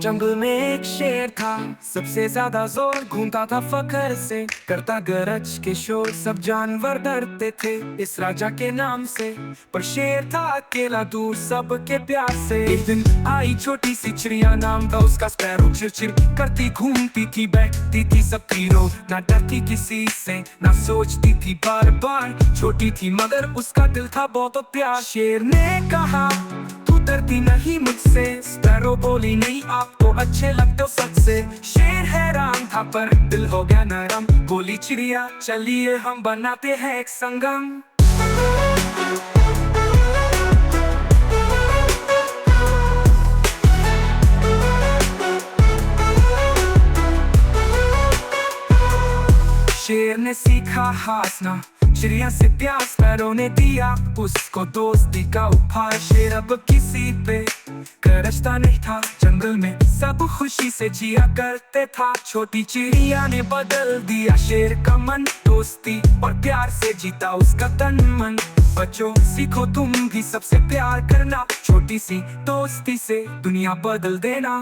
जंगल में एक शेर था, सबसे ज्यादा जोर घूमता था फखर से, करता गरज के शोर, सब जानवर डरते थे इस राजा के नाम से। पर शेर था अकेला दूर सबके प्यार से। एक दिन आई छोटी सी चिड़िया, नाम था उसका स्पैरो। चिड़चिड़ करती घूमती थी, बैठती थी सब तीरों, ना डरती किसी से ना सोचती थी बार बार। छोटी थी मगर उसका दिल था बहुत प्यार। शेर ने कहा डरती नहीं मुझसे, स्पैरो बोली नहीं आप तो अच्छे लगते हो सच से। शेर हैरान था पर दिल हो गया नरम, बोली चिड़िया चलिए हम बनाते हैं एक संगम। शेर ने सीखा हंसना, चिड़िया से प्यार स्पैरो ने दिया उसको दोस्ती का उपहार। शेर अब किसी पे गरजता नहीं था, जंगल में सब खुशी से जिया करते था। छोटी चिड़िया ने बदल दिया शेर का मन, दोस्ती और प्यार से जीता उसका तन मन। बच्चों सीखो तुम भी सबसे प्यार करना, छोटी सी दोस्ती से दुनिया बदल देना।